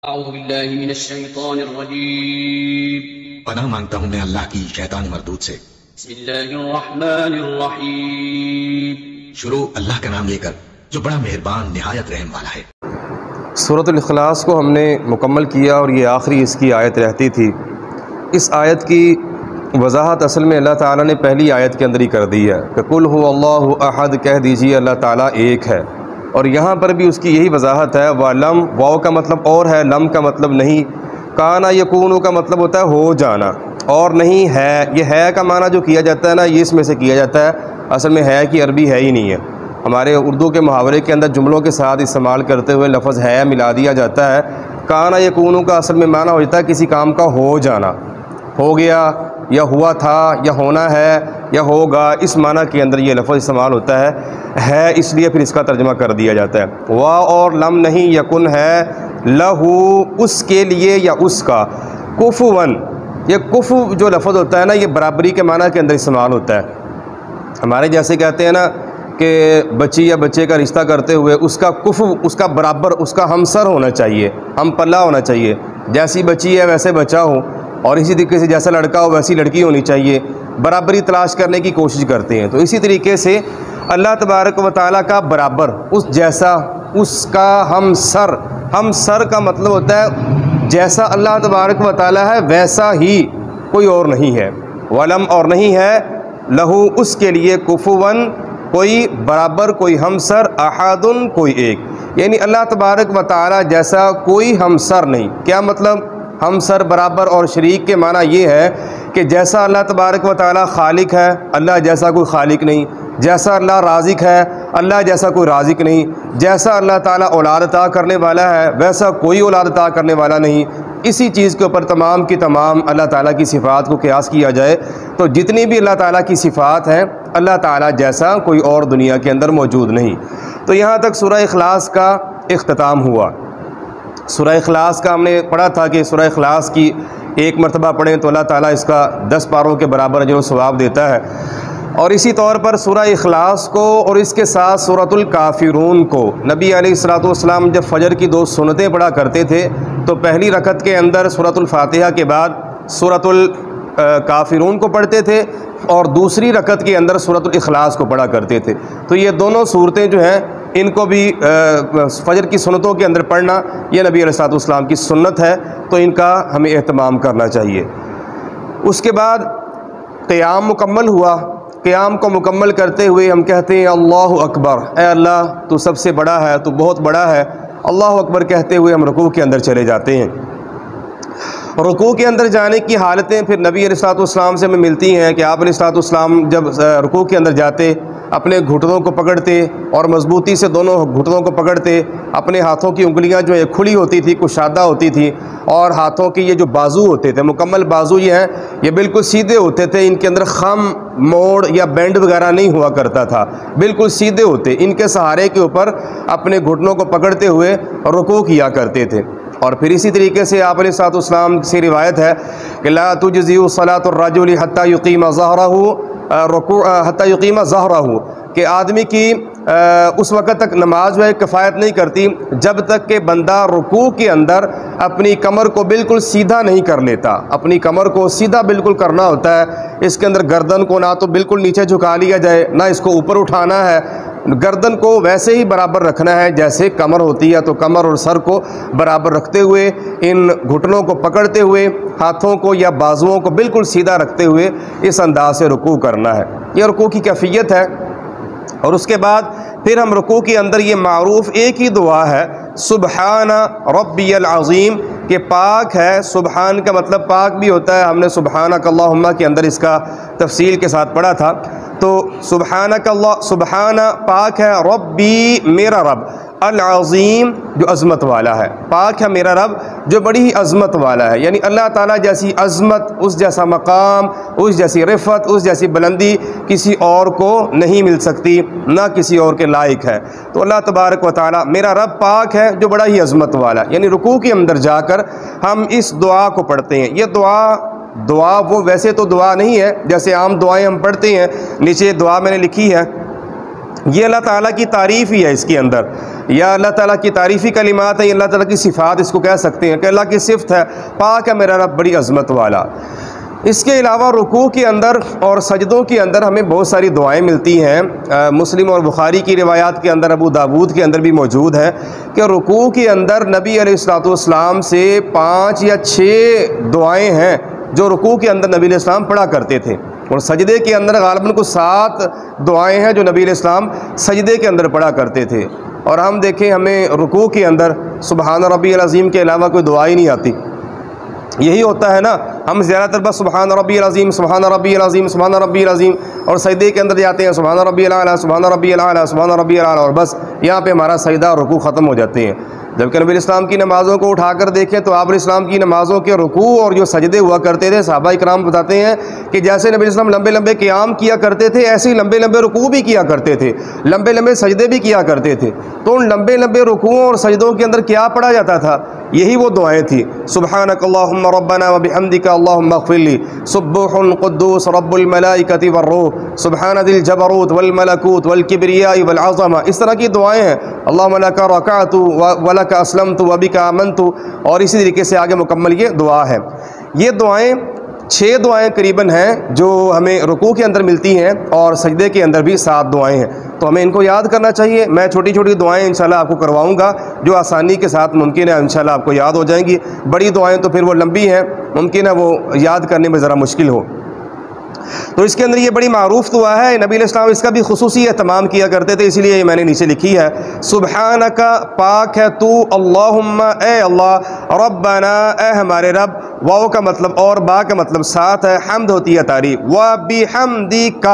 اعوذ باللہ من الشیطان الرجیم پناہ مانگتا ہوں میں اللہ کی شیطان مردود سے۔ بسم اللہ الرحمن الرحیم شروع اللہ کا نام لے کر جو بڑا مہربان نہایت رحم والا ہے۔ سورۃ الاخلاص کو ہم نے مکمل کیا اور یہ آخری اس کی آیت رہتی تھی۔ اس آیت کی وضاحت اصل میں اللہ تعالیٰ نے پہلی آیت کے اندر ہی کر دی ہے کہ قل هو اللہ احد، کہہ دیجئے اللہ تعالیٰ ایک ہے، اور یہاں پر بھی اس کی یہی وضاحت ہے۔ وَلَمْ، واو کا مطلب اور ہے، لم کا مطلب نہیں، کانا یکونو کا مطلب ہوتا ہے ہو جانا، اور نہیں ہے۔ یہ ہے کا معنی جو کیا جاتا ہے نا، یہ اس میں سے کیا جاتا ہے، اصل میں ہے کی عربی ہے ہی نہیں ہے۔ ہمارے اردو کے محاورے کے اندر جملوں کے ساتھ استعمال کرتے ہوئے لفظ ہے ملا دیا جاتا ہے۔ کانا یکونو کا اصل میں معنی ہو جاتا ہے کسی کام کا ہو جانا، ہو گیا یا ہوا تھا یا ہونا ہے یا ہوگا، اس معنی کے اندر یہ لفظ استعمال ہوتا ہے اس لیے پھر اس کا ترجمہ کر دیا جاتا ہے۔ وا اور لم نہیں، یکن ہے، لہو اس کے لیے یا اس کا، کفون، یہ کفو جو لفظ ہوتا ہے نا، یہ برابری کے معنی کے اندر استعمال ہوتا ہے۔ ہمارے جیسے کہتے ہیں نا کہ بچی یا بچے کا رشتہ کرتے ہوئے اس کا کفو، اس کا برابر، اس کا ہمسر ہونا چاہیے، ہم پلہ ہونا چاہیے، جیسی بچی ہے ویسے بچہ ہو، اور اسی طریقے سے جیسا لڑکا ہو ویسی لڑکی ہونی چاہیے، برابری تلاش کرنے کی کوشش کرتے ہیں۔ تو اسی طریقے سے اللہ تبارک و تعالیٰ کا برابر، اس جیسا، اس کا ہمسر، ہمسر کا مطلب ہوتا ہے جیسا اللہ تبارک و تعالیٰ ہے ویسا ہی، کوئی اور نہیں ہے۔ ولم اور نہیں ہے، لہو اس کے لیے، کفون کوئی برابر، کوئی ہمسر، احدن کوئی ایک، یعنی اللہ تبارک و تعالیٰ جیسا کوئی ہمسر نہیں۔ کیا مطلب؟ ہمسر، برابر اور شریک کے معنی یہ ہے کہ جیسا اللہ تبارک و تعالیٰ خالق ہے، اللہ جیسا کوئی خالق نہیں، جیسا اللہ رازق ہے، اللہ جیسا کوئی رازق نہیں، جیسا اللہ تعالیٰ اولاد عطا کرنے والا ہے ویسا کوئی اولاد عطا کرنے والا نہیں۔ اسی چیز کے اوپر تمام کی تمام اللہ تعالیٰ کی صفات کو قیاس کیا جائے تو جتنی بھی اللہ تعالیٰ کی صفات ہیں، اللہ تعالیٰ جیسا کوئی اور دنیا کے اندر موجود نہیں۔ تو یہاں تک سورہ اخلاص کا اختتام ہوا۔ سورہ اخلاص کا ہم نے پڑھا تھا کہ سورہ اخلاص کی ایک مرتبہ پڑھیں تو اللہ تعالیٰ اس کا 10 پاروں کے برابر اجر و ثواب دیتا ہے، اور اسی طور پر سورہ اخلاص کو اور اس کے ساتھ سورۃ الکافرون کو نبی علیہ الصلوۃ والسلام جب فجر کی 2 سنتیں پڑھا کرتے تھے تو پہلی رکعت کے اندر سورۃ الفاتحہ کے بعد سورۃ الکافرون کو پڑھتے تھے، اور دوسری رکعت کے اندر سورۃ الاخلاص کو پڑھا کرتے تھے۔ تو یہ دونوں صورتیں جو ہیں ان کو بھی فجر کی سنتوں کے اندر پڑھنا یہ نبی علیہ الصلوۃ والسلام کی سنت ہے، تو ان کا ہمیں اہتمام کرنا چاہیے۔ اس کے بعد قیام مکمل ہوا۔ قیام کو مکمل کرتے ہوئے ہم کہتے ہیں اللہ اکبر، اے اللہ تو سب سے بڑا ہے، تو بہت بڑا ہے، اللہ اکبر کہتے ہوئے ہم رکوع کے اندر چلے جاتے ہیں۔ رکوع کے اندر جانے کی حالتیں پھر نبی علیہ الصلوۃ والسلام سے ہمیں ملتی ہیں کہ آپ علیہ الصلوۃ والسلام جب رکوع کے اندر جاتے اپنے گھٹنوں کو پکڑتے اور مضبوطی سے دونوں گھٹنوں کو پکڑتے، اپنے ہاتھوں کی انگلیاں جو ہے کھلی ہوتی تھی، کشادہ ہوتی تھی، اور ہاتھوں کے یہ جو بازو ہوتے تھے، مکمل بازو یہ ہیں، یہ بالکل سیدھے ہوتے تھے، ان کے اندر خم، موڑ یا بینڈ وغیرہ نہیں ہوا کرتا تھا، بالکل سیدھے ہوتے، ان کے سہارے کے اوپر اپنے گھٹنوں کو پکڑتے ہوئے رکوع کیا کرتے تھے۔ اور پھر اسی طریقے سے آپ علیہ الصلوۃ والسلام سے روایت ہے کہ لا تجزئ صلاۃ الرجل حتى يقيم ظهره، کہ آدمی کی اس وقت تک نماز جو ہے کفایت نہیں کرتی جب تک کہ بندہ رکوع کے اندر اپنی کمر کو بالکل سیدھا نہیں کر لیتا۔ اپنی کمر کو سیدھا بالکل کرنا ہوتا ہے، اس کے اندر گردن کو نہ تو بالکل نیچے جھکا لیا جائے، نہ اس کو اوپر اٹھانا ہے، گردن کو ویسے ہی برابر رکھنا ہے جیسے کمر ہوتی ہے، تو کمر اور سر کو برابر رکھتے ہوئے، ان گھٹنوں کو پکڑتے ہوئے، ہاتھوں کو یا بازوؤں کو بالکل سیدھا رکھتے ہوئے اس انداز سے رکوع کرنا ہے۔ یہ رکوع کی کیفیت ہے۔ اور اس کے بعد پھر ہم رکوع کے اندر یہ معروف ایک ہی دعا ہے، سبحان ربی العظیم، کہ پاک ہے۔ سبحان کا مطلب پاک بھی ہوتا ہے، ہم نے سبحانک اللہم کے اندر اس کا تفصیل کے ساتھ پڑھا تھا۔ تو سبحانک اللہ، سبحان پاک ہے، ربی میرا رب، العظیم جو عظمت والا ہے، پاک ہے میرا رب جو بڑی ہی عظمت والا ہے، یعنی اللہ تعالیٰ جیسی عظمت، اس جیسا مقام، اس جیسی رفعت، اس جیسی بلندی کسی اور کو نہیں مل سکتی، نہ کسی اور کے لائق ہے۔ تو اللہ تبارک و تعالیٰ میرا رب پاک ہے جو بڑا ہی عظمت والا ہے، یعنی رکوع کے اندر جا کر ہم اس دعا کو پڑھتے ہیں۔ یہ دعا وہ ویسے تو دعا نہیں ہے جیسے عام دعائیں ہم پڑھتے ہیں، نیچے دعا میں نے لکھی ہے یہ اللہ تعالیٰ کی تعریف ہی ہے اس کے اندر، یا اللہ تعالیٰ کی تعریفی کلمات ہیں، یہ اللہ تعالیٰ کی صفات اس کو کہہ سکتے ہیں کہ اللہ کی صفت ہے، پاک ہے میرا رب بڑی عظمت والا۔ اس کے علاوہ رکوع کے اندر اور سجدوں کے اندر ہمیں بہت ساری دعائیں ملتی ہیں۔ مسلم اور بخاری کی روایات کے اندر، ابو داود کے اندر بھی موجود ہے کہ رکوع کے اندر نبی علیہ الصلوۃ والسلام سے 5 یا 6 دعائیں ہیں جو رکوع کے اندر نبی علیہ السلام پڑھا کرتے تھے، اور سجدے کے اندر غالباً کو 7 دعائیں ہیں جو نبی علیہ السلام سجدے کے اندر پڑھا کرتے تھے۔ اور ہم دیکھیں ہمیں رکوع کے اندر سبحان ربی العظیم کے علاوہ کوئی دعا ہی نہیں آتی، یہی ہوتا ہے نا، ہم زیادہ تر بس سبحان ربی العظیم سبحان ربی العظیم سبحان ربی العظیم، اور سجدے کے اندر جاتے ہیں سبحان ربی الاعلیٰ سبحان ربی الاعلیٰ سبحان ربی الاعلیٰ، اور بس یہاں پہ ہمارا سجدہ اور رکوع ختم ہو جاتے ہیں۔ جبکہ نبی الاسلام کی نمازوں کو اٹھا کر دیکھیں تو آپ علیہ السلام کی نمازوں کے رکوع اور جو سجدے ہوا کرتے تھے، صحابہ کرام بتاتے ہیں کہ جیسے نبی الاسلام لمبے لمبے قیام کیا کرتے تھے، ایسے ہی لمبے لمبے رکوع بھی کیا کرتے تھے، لمبے لمبے سجدے بھی کیا کرتے تھے۔ تو ان لمبے لمبے رکوعوں اور سجدوں کے اندر کیا پڑھا جاتا تھا؟ یہی وہ دعائیں تھیں، سبحانک اللہم ربنا وبحمدک اللہم اغفر لی، سبوح قدوس رب الملائکۃ والروح، سبحان ذی الجبروت والملکوت والکبریاء والعظمہ، اس طرح کی دعائیں ہیں، اللہم لک رکعت ولک اسلمت وبک آمنت، اور اسی طریقے سے آگے مکمل یہ دعا ہے۔ یہ دعائیں 6 دعائیں قریباً ہیں جو ہمیں رکوع کے اندر ملتی ہیں، اور سجدے کے اندر بھی 7 دعائیں ہیں، تو ہمیں ان کو یاد کرنا چاہیے۔ میں چھوٹی چھوٹی دعائیں انشاءاللہ آپ کو کرواؤں گا جو آسانی کے ساتھ ممکن ہے انشاءاللہ آپ کو یاد ہو جائیں گی، بڑی دعائیں تو پھر وہ لمبی ہیں، ممکن ہے وہ یاد کرنے میں ذرا مشکل ہو۔ تو اس کے اندر یہ بڑی معروف دعا ہے، نبی علیہ السلام اس کا بھی خصوصی اہتمام کیا کرتے تھے، اسی لیے یہ میں نے نیچے لکھی ہے، سبحانک پاک ہے تو، اللہم اے اللہ، ربنا اے ہمارے رب، واو کا مطلب اور با کا مطلب ساتھ ہے، حمد ہوتی ہے تعریف، وبحمدک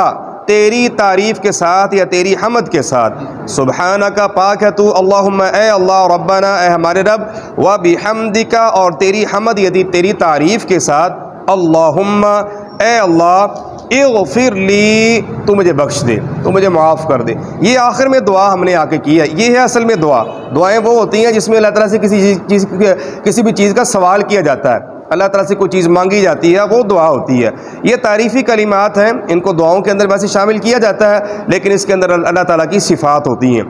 تیری تعریف کے ساتھ یا تیری حمد کے ساتھ، سبحانک پاک ہے تو، اللہم اے اللہ، ربنا اے ہمارے رب، وبحمدک اور تیری حمد یعنی تیری تعریف کے ساتھ، اللہم اے اللہ، اغفر لی تو مجھے بخش دے، تو مجھے معاف کر دے۔ یہ آخر میں دعا ہم نے آ کے کی ہے، یہ ہے اصل میں دعا۔ دعائیں وہ ہوتی ہیں جس میں اللہ تعالیٰ سے کسی بھی چیز کا سوال کیا جاتا ہے، اللہ تعالیٰ سے کوئی چیز مانگی جاتی ہے، وہ دعا ہوتی ہے۔ یہ تعریفی کلمات ہیں، ان کو دعاؤں کے اندر ویسے شامل کیا جاتا ہے، لیکن اس کے اندر اللہ تعالیٰ کی صفات ہوتی ہیں۔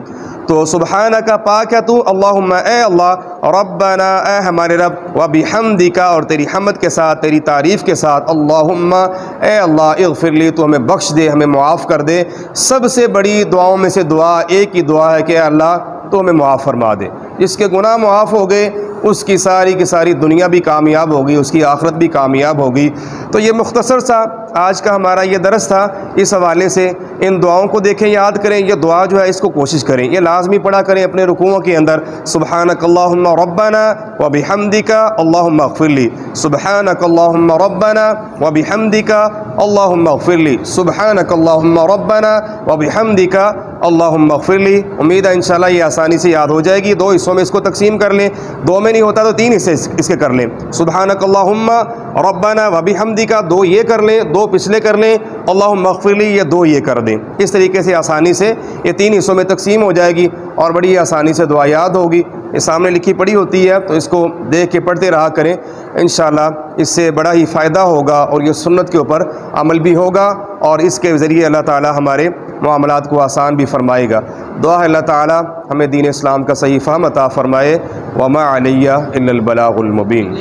تو سبحانک پاک ہے تو، اللہم اے اللہ، ربنا اے ہمارے رب، وبحمدک اور تیری حمد کے ساتھ، تیری تعریف کے ساتھ، اللہم اے اللہ، اغفر لی تو ہمیں بخش دے، ہمیں معاف کر دے۔ سب سے بڑی دعاؤں میں سے دعا ایک ہی دعا ہے کہ اے اللہ تو ہمیں معاف فرما دے۔ جس کے گناہ معاف ہو گئے اس کی ساری کی ساری دنیا بھی کامیاب ہوگی، اس کی آخرت بھی کامیاب ہوگی۔ تو یہ مختصر سا آج کا ہمارا یہ درس تھا، اس حوالے سے ان دعاؤں کو دیکھیں، یاد کریں، یہ دعا جو ہے اس کو کوشش کریں، یہ لازمی پڑھا کریں اپنے رکوعوں کے اندر، سبحانک اللہم ربنا وبحمدک اللہم اغفر لی، سبحانک اللہم ربنا وبحمدک اللہم اغفر لی، سبحانک اللہم ربنا وبحمدک اللہم اغفر لی۔ امید ہے انشاءاللہ یہ آسانی سے یاد ہو جائے گی۔ 2 حصوں میں اس کو تقسیم کر لیں، 2 میں نہیں ہوتا تو 3 حصے اس کے کر لیں، سبحانک اللہم ربنا وبحمدک 2 یہ کر لیں، 2 پچھلے کر لیں، اللہم اغفر لی یہ 2 یہ کر دیں۔ اس طریقے سے آسانی سے یہ 3 حصوں میں تقسیم ہو جائے گی اور بڑی آسانی سے دعا یاد ہوگی۔ یہ سامنے لکھی پڑھی ہوتی ہے تو اس کو دیکھ کے پڑھتے رہا کریں، انشاءاللہ اس سے بڑا ہی فائدہ ہوگا اور یہ سنت کے اوپر عمل بھی ہوگا، اور اس کے ذریعے اللہ تعالی ہمارے معاملات کو آسان بھی فرمائے گا۔ دعا ہے اللہ تعالی ہمیں دین اسلام کا صحیح فہم عطا فرمائے۔ وما علیہ الا البلاغ المبین۔